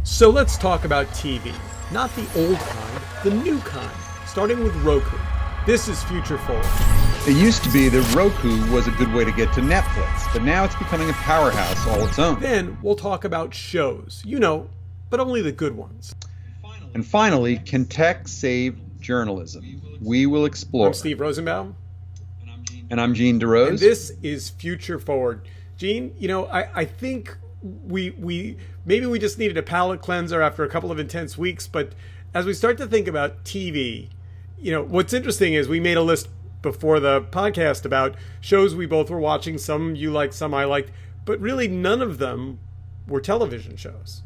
So let's talk about TV. Not the old kind, the new kind, starting with Roku. This is Future Forward. It used to be that Roku was a good way to get to Netflix, but now it's becoming a powerhouse all its own. Then we'll talk about shows, but only the good ones. And finally, can tech save journalism? We will explore. I'm Steve Rosenbaum. And I'm Gene DeRose. And this is Future Forward. Gene, I think we maybe we just needed a palate cleanser after a couple of intense weeks, but as we start to think about TV, what's interesting is we made a list before the podcast about shows we both were watching, some you liked, some I liked, but really none of them were television shows.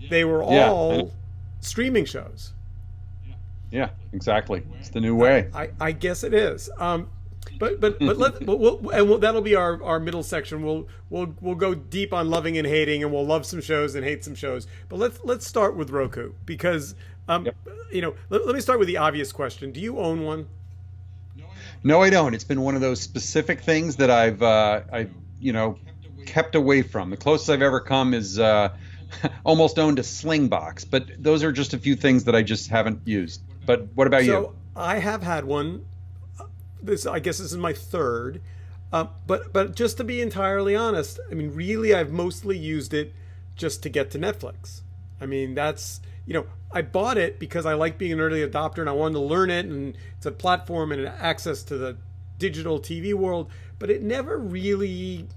They were all streaming shows. Yeah, exactly. It's the new way. I guess it is. But that'll be our middle section. We'll go deep on loving and hating, and we'll love some shows and hate some shows. But let's start with Roku because let me start with the obvious question. Do you own one? No, I don't. It's been one of those specific things that I've kept away from. The closest I've ever come is almost owned a Sling box, but those are just a few things that I just haven't used. But what about you? So I have had one. I guess this is my third, but just to be entirely honest, I mean, really, I've mostly used it just to get to Netflix. I mean, that's, I bought it because I like being an early adopter and I wanted to learn it, and it's a platform and access to the digital TV world, but it never really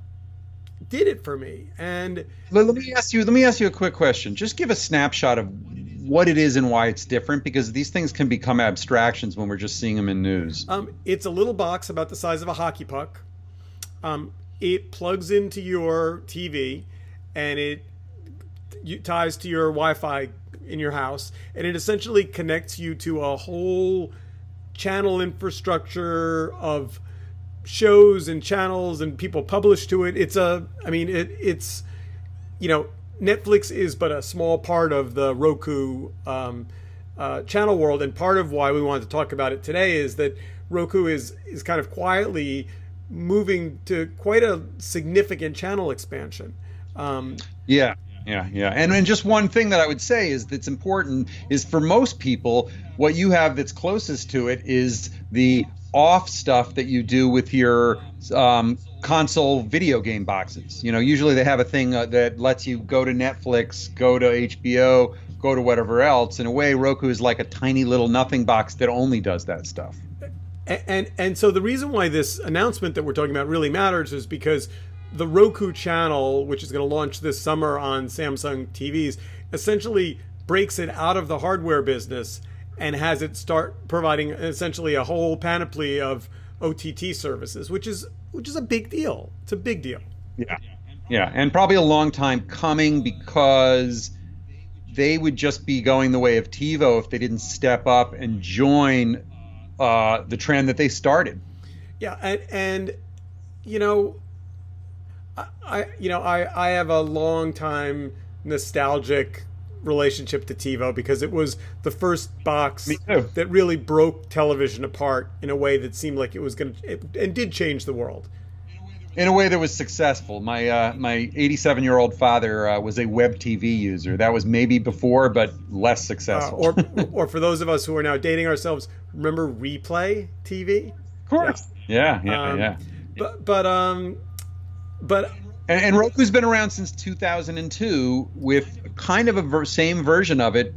did it for me. And let me ask you a quick question. Just give a snapshot of what it is and why it's different, because these things can become abstractions when we're just seeing them in news. It's a little box about the size of a hockey puck. It plugs into your TV and it ties to your Wi-Fi in your house, and it essentially connects you to a whole channel infrastructure of shows and channels, and people publish to it. Netflix is but a small part of the Roku channel world, and part of why we wanted to talk about it today is that Roku is kind of quietly moving to quite a significant channel expansion. Yeah. And just one thing that I would say is that's important is for most people, what you have that's closest to it is the off stuff that you do with your console video game boxes. Usually they have a thing that lets you go to Netflix, go to HBO, go to whatever else. In a way, Roku is like a tiny little nothing box that only does that stuff. And so the reason why this announcement that we're talking about really matters is because the Roku Channel, which is going to launch this summer on Samsung TVs, essentially breaks it out of the hardware business and has it start providing essentially a whole panoply of OTT services, which is a big deal. It's a big deal. Yeah, and probably a long time coming, because they would just be going the way of TiVo if they didn't step up and join the trend that they started. Yeah, and I have a long time nostalgic relationship to TiVo because it was the first box that really broke television apart in a way that seemed like it was and did change the world. In a way that was successful. My 87-year-old father was a web TV user. That was maybe before, but less successful. Or for those of us who are now dating ourselves, remember Replay TV? Of course. Yeah. But And Roku's been around since 2002 with kind of a same version of it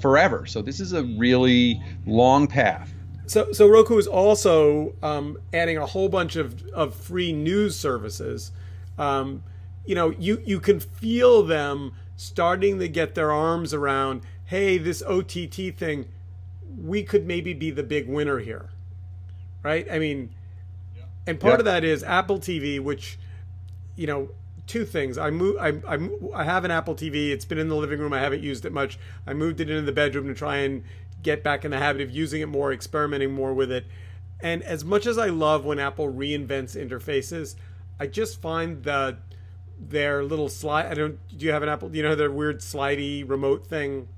forever. So this is a really long path. So Roku is also adding a whole bunch of free news services. You can feel them starting to get their arms around, hey, this OTT thing, we could maybe be the big winner here, right? I mean, and part of that is Apple TV, which, two things. I have an Apple TV. It's been in the living room. I haven't used it much. I moved it into the bedroom to try and get back in the habit of using it more, experimenting more with it. And as much as I love when Apple reinvents interfaces, I just find their little slide. Do you have an Apple? Do you know their weird slidey remote thing?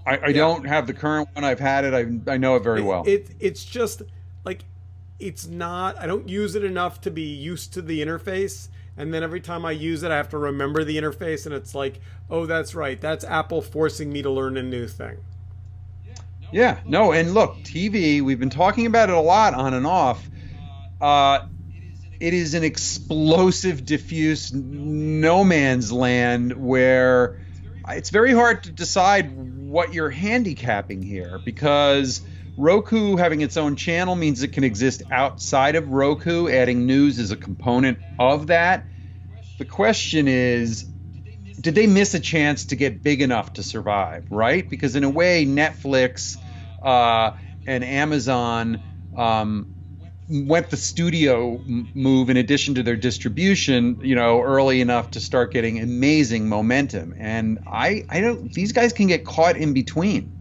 I don't have the current one. I've had it. I know it very well. It's just like, it's not. I don't use it enough to be used to the interface. and then every time I use it, I have to remember the interface, and it's like, oh, that's right, that's Apple forcing me to learn a new thing. Yeah, no, and look, TV, we've been talking about it a lot on and off. It is an explosive, diffuse no man's land where it's very hard to decide what you're handicapping here, because Roku having its own channel means it can exist outside of Roku. Adding news is a component of that. The question is, did they miss a chance to get big enough to survive, right? Because in a way, Netflix and Amazon went the studio move in addition to their distribution, early enough to start getting amazing momentum. And I don't, these guys can get caught in between.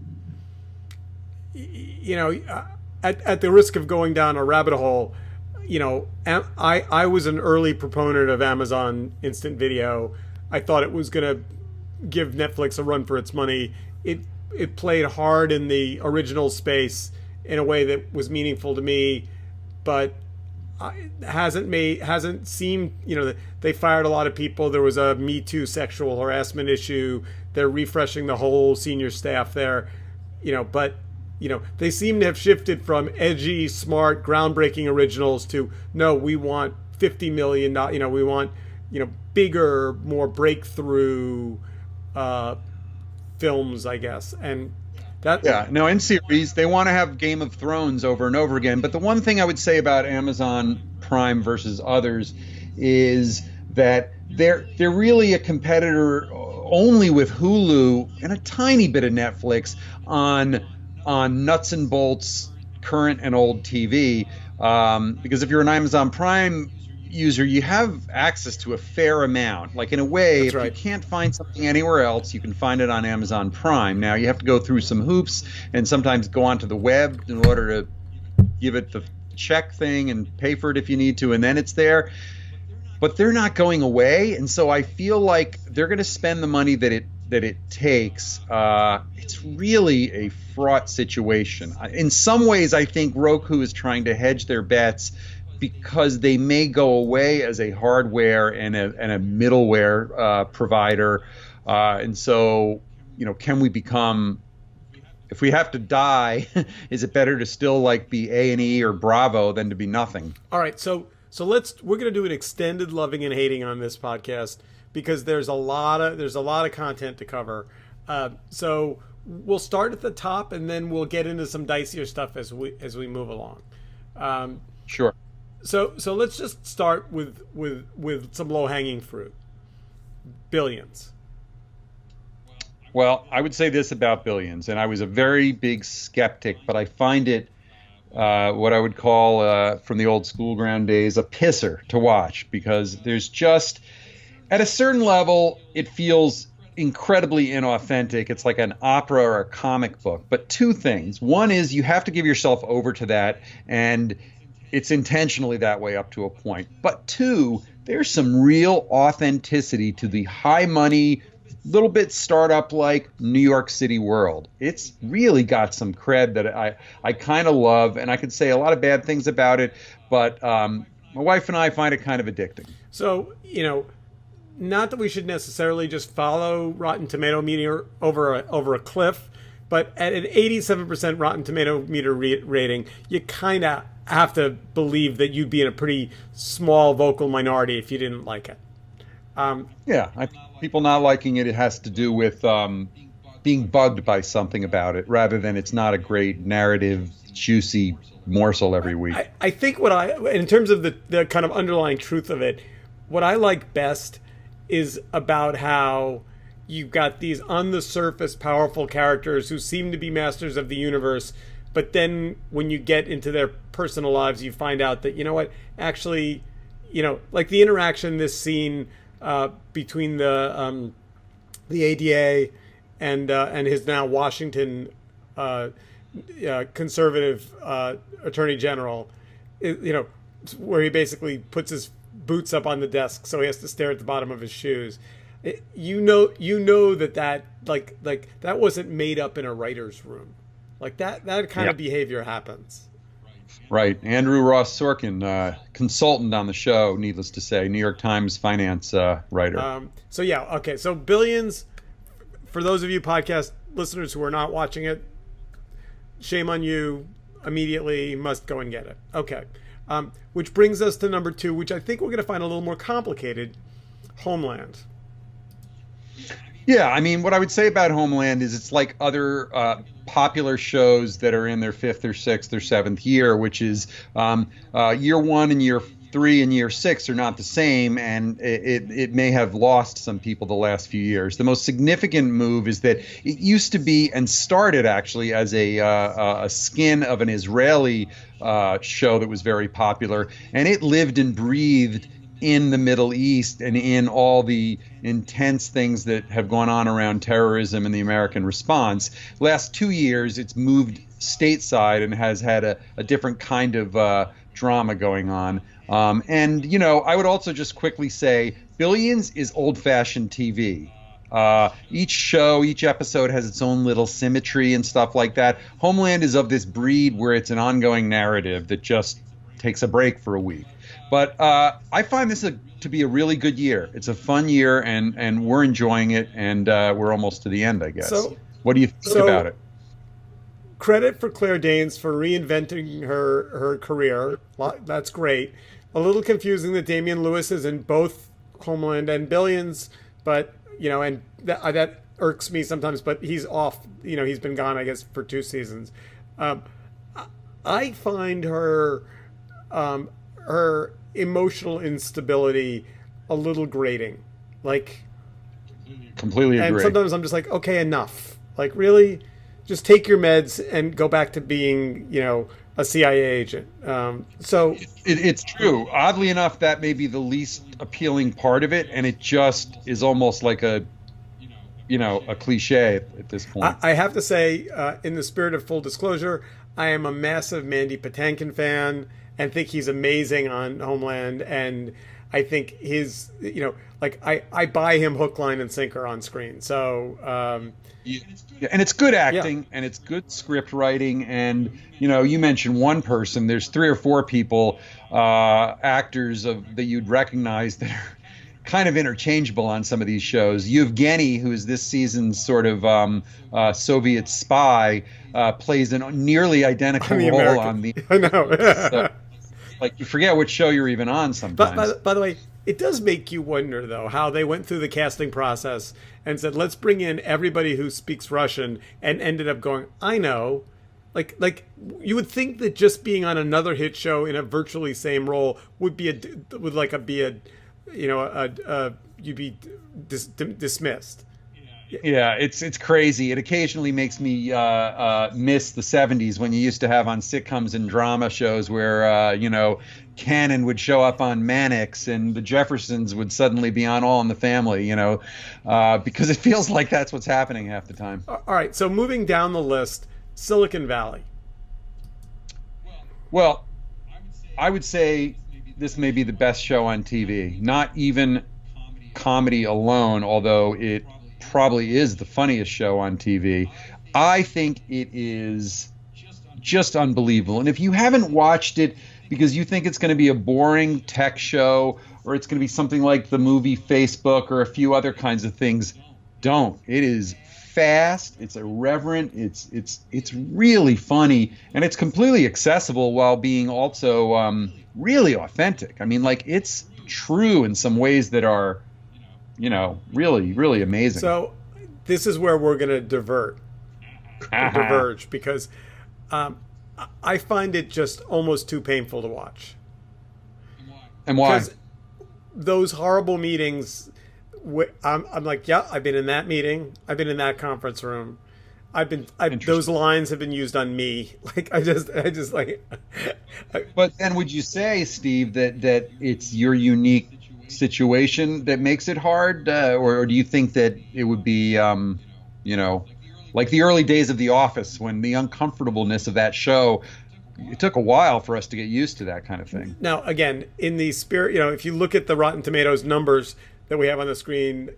At the risk of going down a rabbit hole, I was an early proponent of Amazon Instant Video. I thought it was going to give Netflix a run for its money. It played hard in the original space in a way that was meaningful to me, but hasn't seemed, they fired a lot of people. There was a Me Too sexual harassment issue. They're refreshing the whole senior staff there, but they seem to have shifted from edgy, smart, groundbreaking originals to, no, we want $50 million, we want, bigger, more breakthrough films, I guess. And that, in series, they want to have Game of Thrones over and over again. But the one thing I would say about Amazon Prime versus others is that they're really a competitor only with Hulu and a tiny bit of Netflix on nuts and bolts, current and old TV. Because if you're an Amazon Prime user, you have access to a fair amount. Like, in a way, That's right. You can't find something anywhere else, you can find it on Amazon Prime. Now, you have to go through some hoops and sometimes go onto the web in order to give it the check thing and pay for it if you need to, and then it's there. But they're not going away, and so I feel like they're going to spend the money that it takes. It's really a fraught situation. In some ways, I think Roku is trying to hedge their bets because they may go away as a hardware and a middleware provider. And so, can we become, if we have to die, is it better to still be A&E or Bravo than to be nothing? All right, so we're going to do an extended loving and hating on this podcast because there's a lot of content to cover. So we'll start at the top and then we'll get into some dicier stuff as we move along. Sure. So let's just start with some low-hanging fruit. Billions. Well, I would say this about Billions, and I was a very big skeptic, but I find it what I would call, from the old school ground days, a pisser to watch, because there's just, at a certain level, it feels incredibly inauthentic. It's like an opera or a comic book. But two things. One is you have to give yourself over to that, and it's intentionally that way up to a point. But two, there's some real authenticity to the high money, little bit startup like New York City world. It's really got some cred that I kind of love, and I could say a lot of bad things about it, but my wife and I find it kind of addicting. So, not that we should necessarily just follow Rotten Tomato meter over a cliff, but at an 87% Rotten Tomato meter rating, you kind of have to believe that you'd be in a pretty small vocal minority if you didn't like it. People not liking it has to do with being bugged by something about it, rather than it's not a great narrative, juicy morsel every week. I think in terms of the kind of underlying truth of it, what I like best is about how you've got these on the surface powerful characters who seem to be masters of the universe, but then when you get into their personal lives, you find out that, actually, like the interaction, this scene between the ADA and his now Washington conservative attorney general, where he basically puts his boots up on the desk so he has to stare at the bottom of his shoes. That that wasn't made up in a writer's room. Like that kind of behavior happens. Right. Andrew Ross Sorkin, consultant on the show, needless to say, New York Times finance writer. So yeah, okay. So Billions, for those of you podcast listeners who are not watching it, shame on you. Immediately must go and get it. Okay. Which brings us to number 2, which I think we're going to find a little more complicated. Homeland. Yeah, I mean, what I would say about Homeland is it's like other popular shows that are in their 5th or 6th or 7th year, which is year 1 and year 3 and year 6 are not the same, and it may have lost some people the last few years. The most significant move is that it used to be and started actually as a skin of an Israeli show that was very popular, and it lived and breathed in the Middle East and in all the intense things that have gone on around terrorism and the American response. Last 2 years, it's moved stateside and has had a different kind of drama going on. And, you know, I would also just quickly say Billions is old-fashioned TV. Each show, each episode has its own little symmetry and stuff like that. Homeland is of this breed where it's an ongoing narrative that just takes a break for a week. But I find this to be a really good year. It's a fun year, and we're enjoying it, and we're almost to the end, I guess. So, what do you think about it? Credit for Claire Danes for reinventing her career. That's great. A little confusing that Damian Lewis is in both Homeland and Billions, but, you know, and that irks me sometimes, but he's off. You know, he's been gone, I guess, for 2 seasons. I find her emotional instability a little grating. Like, completely agree. And sometimes I'm just like, okay, enough. Like, really, just take your meds and go back to being, you know, a CIA agent. So it's true. Oddly enough, that may be the least appealing part of it, and it just is almost like a cliche at this point. I have to say, in the spirit of full disclosure, I am a massive Mandy Patinkin fan and think he's amazing on Homeland. And I think his, you know, like I buy him hook, line, and sinker on screen. So, yeah, and it's good acting, and it's good script writing. And, you know, you mentioned one person. There's 3 or 4 people, actors that you'd recognize that are kind of interchangeable on some of these shows. Yevgeny, who is this season's sort of Soviet spy, plays a nearly identical role on the. I know. So, like, you forget which show you're even on sometimes. By the way, it does make you wonder, though, how they went through the casting process and said, let's bring in everybody who speaks Russian, and ended up going, I know. Like you would think that just being on another hit show in a virtually same role would be you'd be dismissed. Yeah, it's crazy. It occasionally makes me miss the 70s when you used to have on sitcoms and drama shows where, Cannon would show up on Mannix and the Jeffersons would suddenly be on All in the Family, because it feels like that's what's happening half the time. All right, so moving down the list, Silicon Valley. Well, I would say this may be the best show on TV. Not even comedy alone, although it probably is the funniest show on TV. I think it is just unbelievable. And if you haven't watched it because you think it's going to be a boring tech show or it's going to be something like the movie Facebook or a few other kinds of things, don't. It is fast, it's irreverent, it's really funny, and it's completely accessible while being also really authentic. I mean, like, it's true in some ways that are, really, really amazing. So this is where we're going to diverge, because I find it just almost too painful to watch. And why? Because those horrible meetings, I'm like, yeah, I've been in that meeting. I've been in that conference room. Those lines have been used on me. Like, I just like. But then would you say, Steve, that it's your unique situation that makes it hard? Or do you think that it would be, like the early days of The Office, when the uncomfortableness of that show, it took a while for us to get used to that kind of thing? Now, again, in the spirit, if you look at the Rotten Tomatoes numbers that we have on the screen,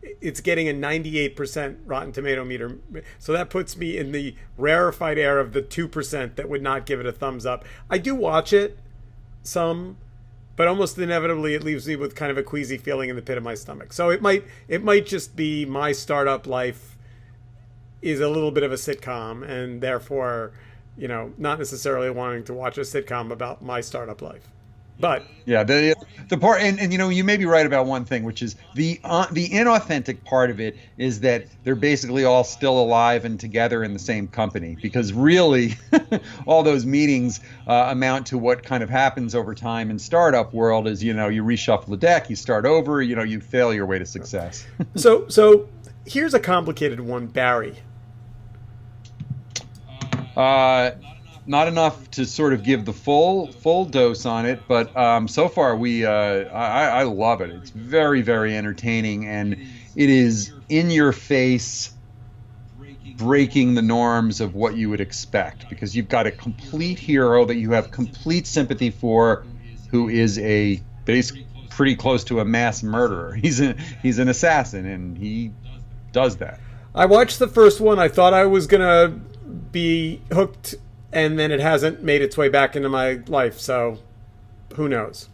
it's getting a 98% Rotten Tomato meter. So that puts me in the rarefied air of the 2% that would not give it a thumbs up. I do watch it some, but almost inevitably it leaves me with kind of a queasy feeling in the pit of my stomach. So it might just be my startup life is a little bit of a sitcom, and therefore, not necessarily wanting to watch a sitcom about my startup life. But yeah, the part, and you may be right about one thing, which is the inauthentic part of it is that they're basically all still alive and together in the same company, because really all those meetings amount to what kind of happens over time in startup world is, you reshuffle the deck, you start over, you fail your way to success. So here's a complicated one, Barry. Not enough to sort of give the full dose on it, but so far I love it. It's very, very entertaining, and it is in your face, breaking the norms of what you would expect, because you've got a complete hero that you have complete sympathy for, who is pretty close to a mass murderer. He's an assassin, and he does that. I watched the first one. I thought I was gonna be hooked, and then it hasn't made its way back into my life, so who knows?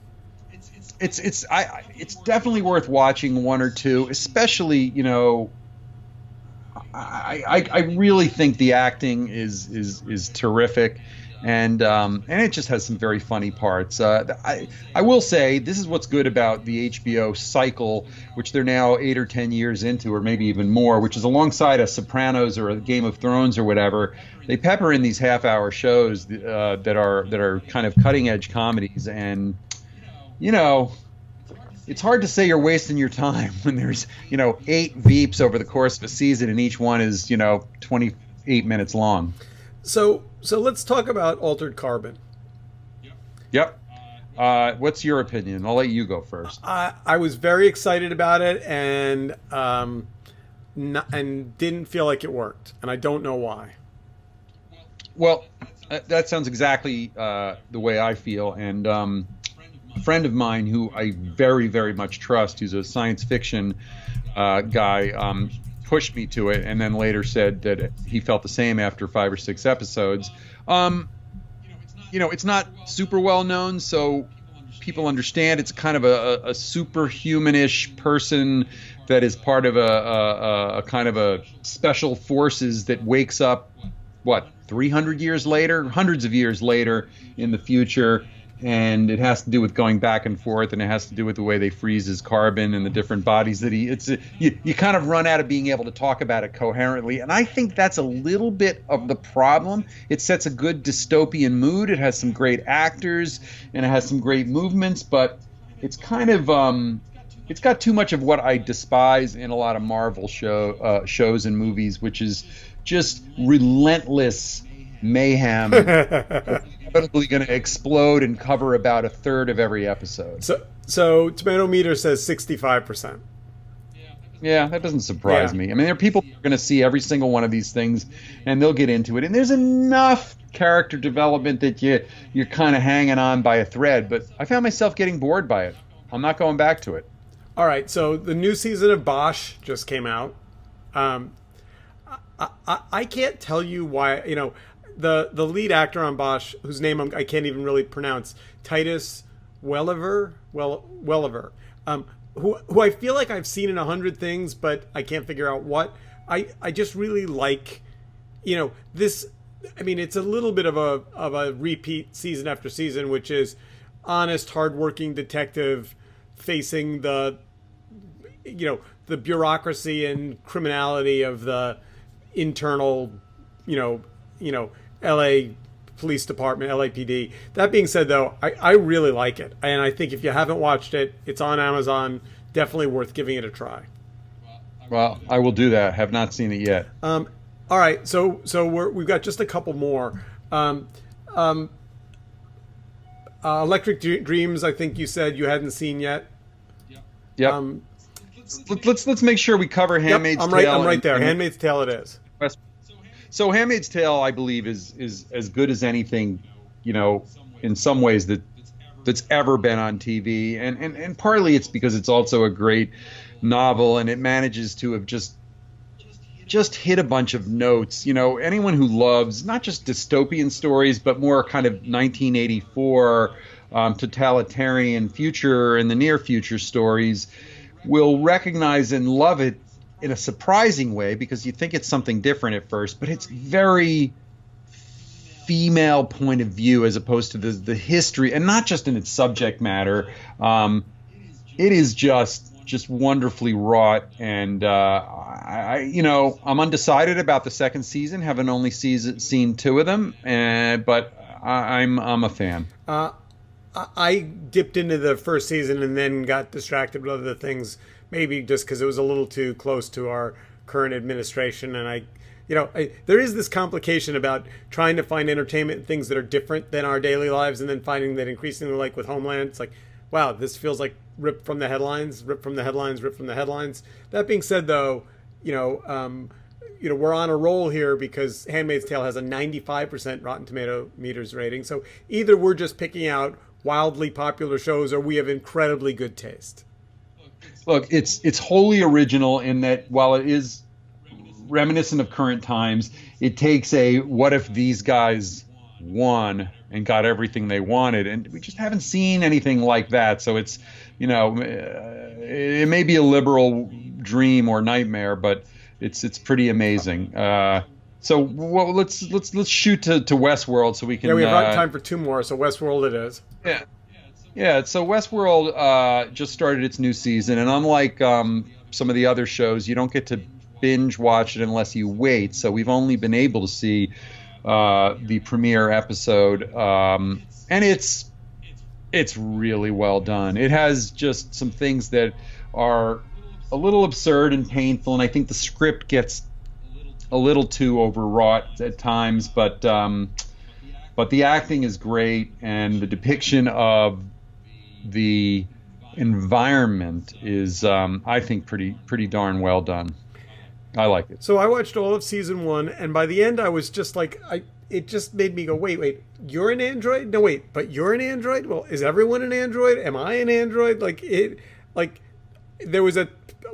It's definitely worth watching one or two, especially, I really think the acting is terrific, and it just has some very funny parts. I will say this is what's good about the HBO cycle, which they're now 8 or 10 years into, or maybe even more, which is alongside a Sopranos or a Game of Thrones or whatever. They pepper in these half-hour shows that are kind of cutting-edge comedies, and it's hard to say you're wasting your time when there's 8 Veeps over the course of a season, and each one is 28 minutes long. So let's talk about Altered Carbon. Yep. What's your opinion? I'll let you go first. I was very excited about it, and didn't feel like it worked, and I don't know why. Well, that sounds exactly the way I feel, and a friend of mine who I very, very much trust, who's a science fiction guy, pushed me to it, and then later said that he felt the same after 5 or 6 episodes. It's not super well known, so people understand it's kind of a superhuman-ish person that is part of a kind of a special forces that wakes up, 300 years later, hundreds of years later in the future, and it has to do with going back and forth, and it has to do with the way they freeze his carbon and the different bodies that you kind of run out of being able to talk about it coherently, and I think that's a little bit of the problem. It sets a good dystopian mood, it has some great actors, and it has some great movements, but it's kind of it's got too much of what I despise in a lot of Marvel shows and movies, which is just relentless mayhem. Probably going to explode and cover about a third of every episode. So Tomato Meter says 65%. Yeah, that doesn't surprise me. I mean, there are people who are going to see every single one of these things, and they'll get into it. And there's enough character development that you're kind of hanging on by a thread. But I found myself getting bored by it. I'm not going back to it. All right, so the new season of Bosch just came out. I can't tell you why, the lead actor on Bosch, whose name I can't even really pronounce, Titus Welliver, who I feel like I've seen in 100 things, but I can't figure out what. I just really like, this. I mean, it's a little bit of a repeat season after season, which is honest, hardworking detective facing the bureaucracy and criminality of the internal, LA Police Department, LAPD. That being said, though, I really like it. And I think if you haven't watched it, it's on Amazon. Definitely worth giving it a try. Well, I will do that. Have not seen it yet. All right. So we've got just a couple more. Electric Dreams, I think you said you hadn't seen yet. Yep. Let's make sure we cover Handmaid's Tale. I'm right there. Handmaid's Tale it is. So Handmaid's Tale, I believe, is as good as anything, in some ways that's ever been on TV, and partly it's because it's also a great novel, and it manages to have just hit a bunch of notes. Anyone who loves not just dystopian stories, but more kind of 1984 totalitarian future and the near future stories will recognize and love it in a surprising way, because you think it's something different at first, but it's very female point of view as opposed to the history, and not just in its subject matter. It is just wonderfully wrought, and I'm undecided about the second season. Haven't only seen two of them, but I'm a fan. I dipped into the first season and then got distracted with other things, maybe just because it was a little too close to our current administration, and there is this complication about trying to find entertainment in things that are different than our daily lives, and then finding that increasingly, like with Homeland, it's like, wow, this feels like ripped from the headlines, ripped from the headlines, ripped from the headlines. That being said, though, we're on a roll here because Handmaid's Tale has a 95% Rotten Tomato meters rating. So either we're just picking out wildly popular shows, or we have incredibly good taste. Look, it's wholly original in that while it is reminiscent of current times, it takes a what if these guys won and got everything they wanted, and we just haven't seen anything like that. So it's it may be a liberal dream or nightmare, but it's pretty amazing. So let's shoot to Westworld so we can. Yeah, we have time for two more. So Westworld it is. Yeah. So Westworld just started its new season, and unlike some of the other shows, you don't get to binge watch it unless you wait. So we've only been able to see the premiere episode, and it's really well done. It has just some things that are a little absurd and painful, and I think the script gets a little too overwrought at times, but the acting is great, and the depiction of the environment is, I think, pretty darn well done. I like it. So I watched all of season 1, and by the end I was just like, it just made me go, wait, you're an android? No, wait, but you're an android? Well, is everyone an android? Am I an android? There was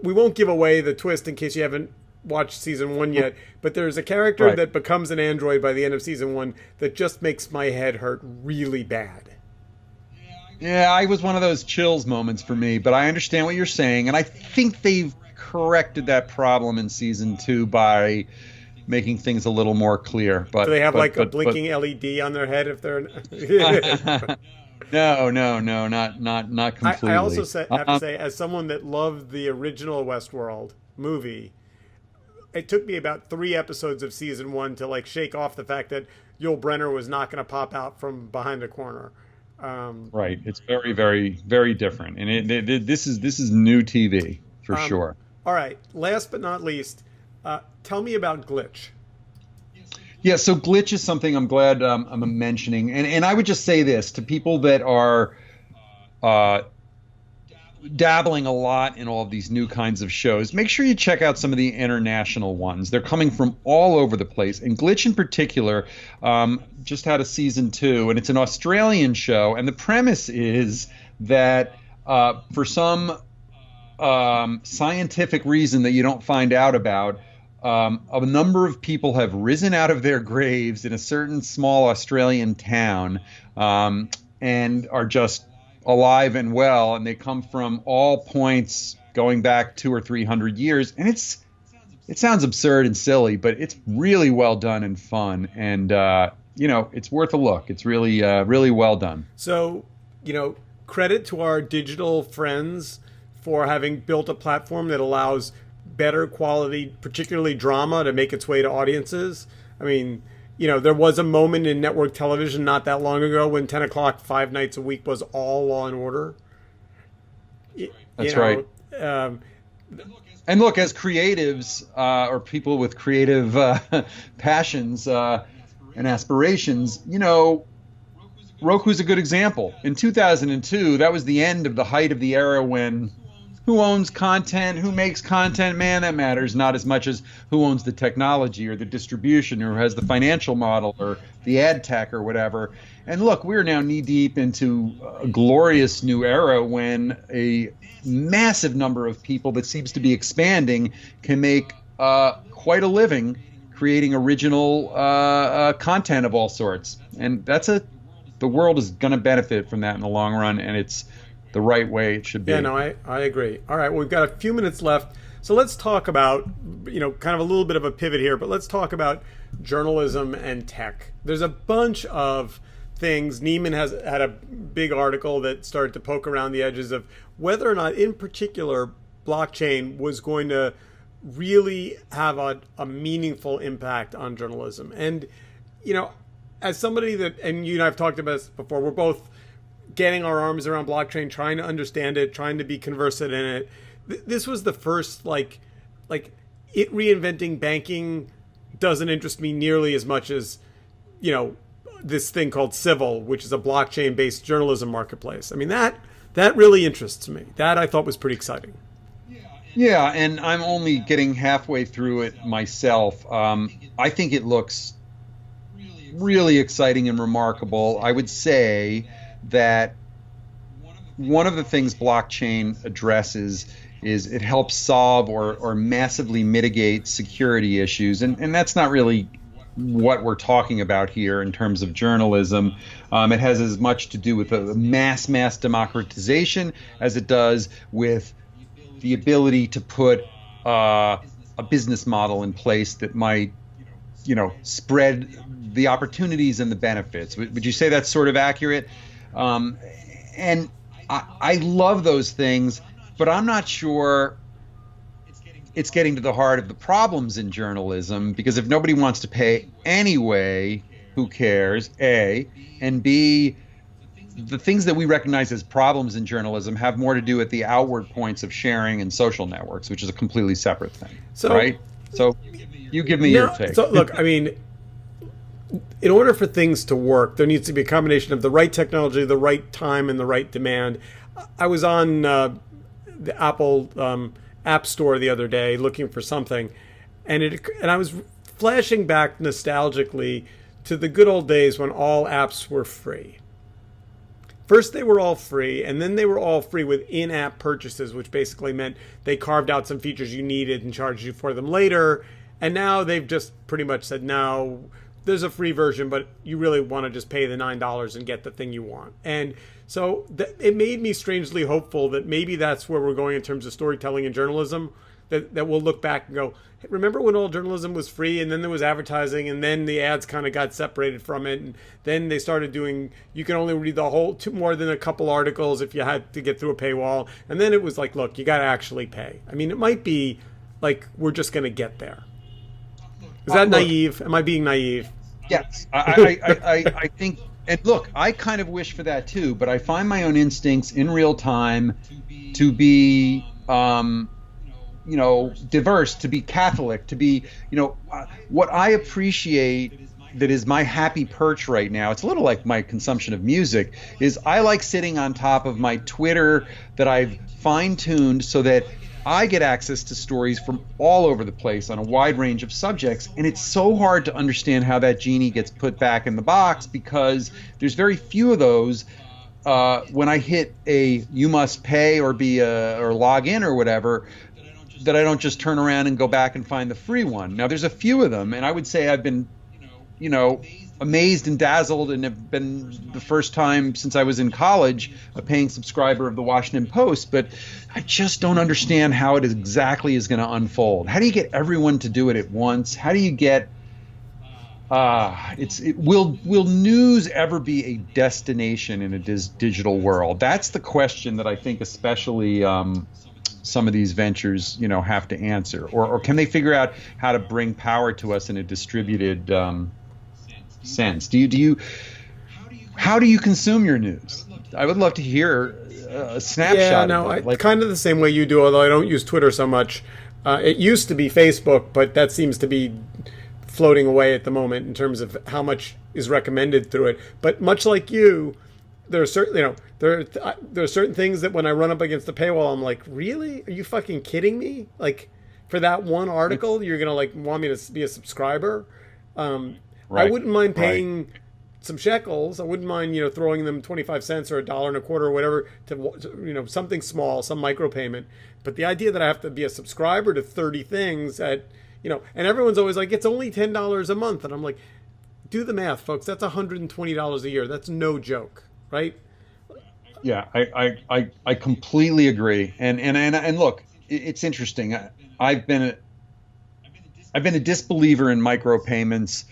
we won't give away the twist in case you haven't watched season 1 yet, but there's a character that becomes an android by the end of season 1 that just makes my head hurt really bad. Yeah, I was one of those chills moments for me, but I understand what you're saying, and I think they've corrected that problem in season 2 by making things a little more clear. But do they have a blinking LED on their head if they're? No, not completely. I also have to say, as someone that loved the original Westworld movie, it took me about 3 episodes of season 1 to shake off the fact that Yul Brenner was not going to pop out from behind a corner. Right, it's very, very, very different, and this is new TV for sure. All right, last but not least, tell me about Glitch. Yeah, so Glitch is something I'm glad I'm mentioning, and I would just say this to people that are dabbling a lot in all of these new kinds of shows. Make sure you check out some of the international ones. They're coming from all over the place, and Glitch in particular just had a season 2, and it's an Australian show, and the premise is that for some scientific reason that you don't find out about, a number of people have risen out of their graves in a certain small Australian town and are just alive and well, and they come from all points going back 200 or 300 years, and it sounds absurd and silly, but it's really well done and fun, and it's worth a look. It's really really well done. So credit to our digital friends for having built a platform that allows better quality, particularly drama, to make its way to audiences. I mean, there was a moment in network television not that long ago when 10 o'clock 5 nights a week was all Law and Order. That's right. And look, as creatives or people with creative passions and aspirations, Roku's a good example. In 2002, that was the end of the height of the era when who owns content, who makes content. Man, that matters not as much as who owns the technology or the distribution or who has the financial model or the ad tech or whatever. And look, we're now knee deep into a glorious new era when a massive number of people that seems to be expanding can make quite a living creating original content of all sorts. And the world is going to benefit from that in the long run, and it's the right way it should be. Yeah, no, I agree. All right, well, we've got a few minutes left. So let's talk about, kind of a little bit of a pivot here, but let's talk about journalism and tech. There's a bunch of things. Neiman has had a big article that started to poke around the edges of whether or not, in particular, blockchain was going to really have a meaningful impact on journalism. And, as somebody that, and you and I have talked about this before, we're both getting our arms around blockchain, trying to understand it, trying to be conversant in it. This was the first, like it reinventing banking doesn't interest me nearly as much as, this thing called Civil, which is a blockchain-based journalism marketplace. I mean, that really interests me. That I thought was pretty exciting. Yeah, and I'm only getting halfway through it myself. I think it looks really exciting and remarkable. I would say that one of the things blockchain addresses is it helps solve or massively mitigate security issues. And that's not really what we're talking about here in terms of journalism. It has as much to do with the mass democratization as it does with the ability to put a business model in place that might, spread the opportunities and the benefits. Would you say that's sort of accurate? And I love those things, but I'm not sure it's getting to the heart of the problems in journalism, because if nobody wants to pay anyway, who cares, A, and B, the things that we recognize as problems in journalism have more to do with the outward points of sharing and social networks, which is a completely separate thing, right? So you give me your take. So look, I mean, in order for things to work, there needs to be a combination of the right technology, the right time, and the right demand. I was on the Apple App Store the other day looking for something, and I was flashing back nostalgically to the good old days when all apps were free. First, they were all free, and then they were all free with in-app purchases, which basically meant they carved out some features you needed and charged you for them later. And now they've just pretty much said, no, there's a free version, but you really want to just pay the $9 and get the thing you want. And so it made me strangely hopeful that maybe that's where we're going in terms of storytelling and journalism, that we'll look back and go, hey, remember when all journalism was free and then there was advertising and then the ads kind of got separated from it, and then they started doing, you can only read the whole, more than a couple articles if you had to get through a paywall. And then it was like, look, you got to actually pay. I mean, it might be like we're just going to get there. Is that naive? Am I being naive? Yes, I think, and look, I kind of wish for that too, but I find my own instincts in real time to be, diverse, to be Catholic, to be, what I appreciate that is my happy perch right now. It's a little like my consumption of music, is I like sitting on top of my Twitter that I've fine-tuned so that I get access to stories from all over the place on a wide range of subjects, and it's so hard to understand how that genie gets put back in the box, because there's very few of those. When I hit a you must pay or or log in or whatever, that I don't just turn around and go back and find the free one. Now there's a few of them, and I would say I've been, amazed and dazzled, and have been the first time since I was in college a paying subscriber of the Washington Post, but I just don't understand how it exactly is going to unfold. How do you get everyone to do it at once? How do you get will news ever be a destination in a digital world? That's the question that I think especially some of these ventures have to answer, or can they figure out how to bring power to us in a distributed sense? How do you consume your news? I would love to hear a snapshot. Yeah, no, kind of the same way you do, although I don't use Twitter so much. It used to be Facebook, but that seems to be floating away at the moment in terms of how much is recommended through it. But much like you, there are certain, there are certain things that when I run up against the paywall, I'm like, really? Are you fucking kidding me? Like, for that one article, you're gonna like want me to be a subscriber? I wouldn't mind paying some shekels. I wouldn't mind, throwing them 25 cents or $1.25 or whatever to, something small, some micropayment. But the idea that I have to be a subscriber to 30 things and everyone's always like, it's only $10 a month. And I'm like, do the math, folks. That's $120 a year. That's no joke, right? Yeah, I completely agree. And look, it's interesting. I've been a disbeliever in micropayments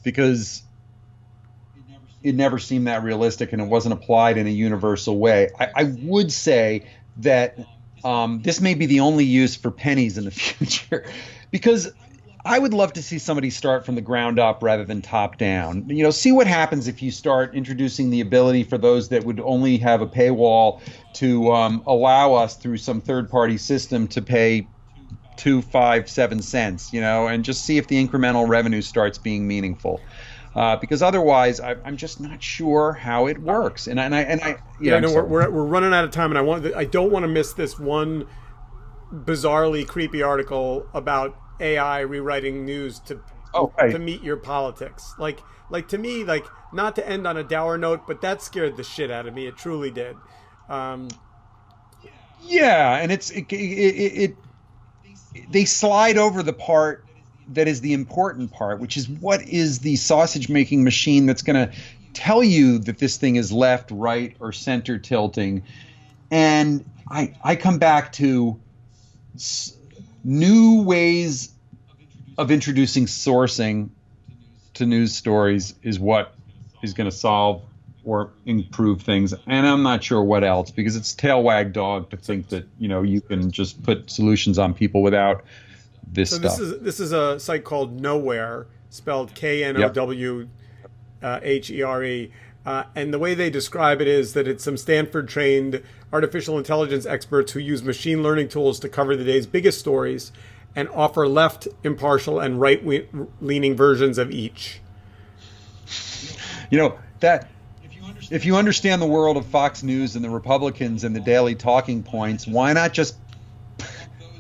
because it never seemed that realistic and it wasn't applied in a universal way. I would say that this may be the only use for pennies in the future, because I would love to see somebody start from the ground up rather than top down. See what happens if you start introducing the ability for those that would only have a paywall to allow us through some third-party system to pay 2, 5, 7 cents, and just see if the incremental revenue starts being meaningful. Because otherwise, I'm just not sure how it works. We're running out of time, and I don't want to miss this one bizarrely creepy article about AI rewriting news to meet your politics. Like to me, not to end on a dour note, but that scared the shit out of me. It truly did. Yeah, and they slide over the part that is the important part, which is what is the sausage making machine that's going to tell you that this thing is left, right, or center tilting. And I come back to new ways of introducing sourcing to news stories is what is going to solve or improve things. And I'm not sure what else, because it's tail wag dog to think that, you can just put solutions on people without this stuff. This is a site called Nowhere, spelled Knowhere. And the way they describe it is that it's some Stanford-trained artificial intelligence experts who use machine learning tools to cover the day's biggest stories and offer left, impartial, and right-leaning versions of each. That if you understand the world of Fox News and the Republicans and the daily talking points, why not just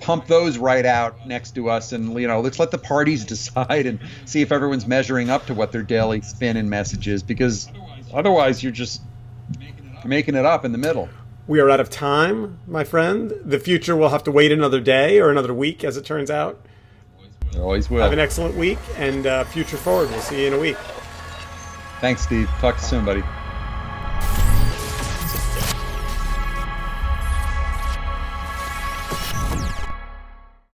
pump those right out next to us and, let's let the parties decide and see if everyone's measuring up to what their daily spin and message is, because otherwise you're just making it up in the middle. We are out of time, my friend. The future will have to wait another day or another week, as it turns out. It always will. Have an excellent week, and future forward. We'll see you in a week. Thanks, Steve. Talk to you soon, buddy.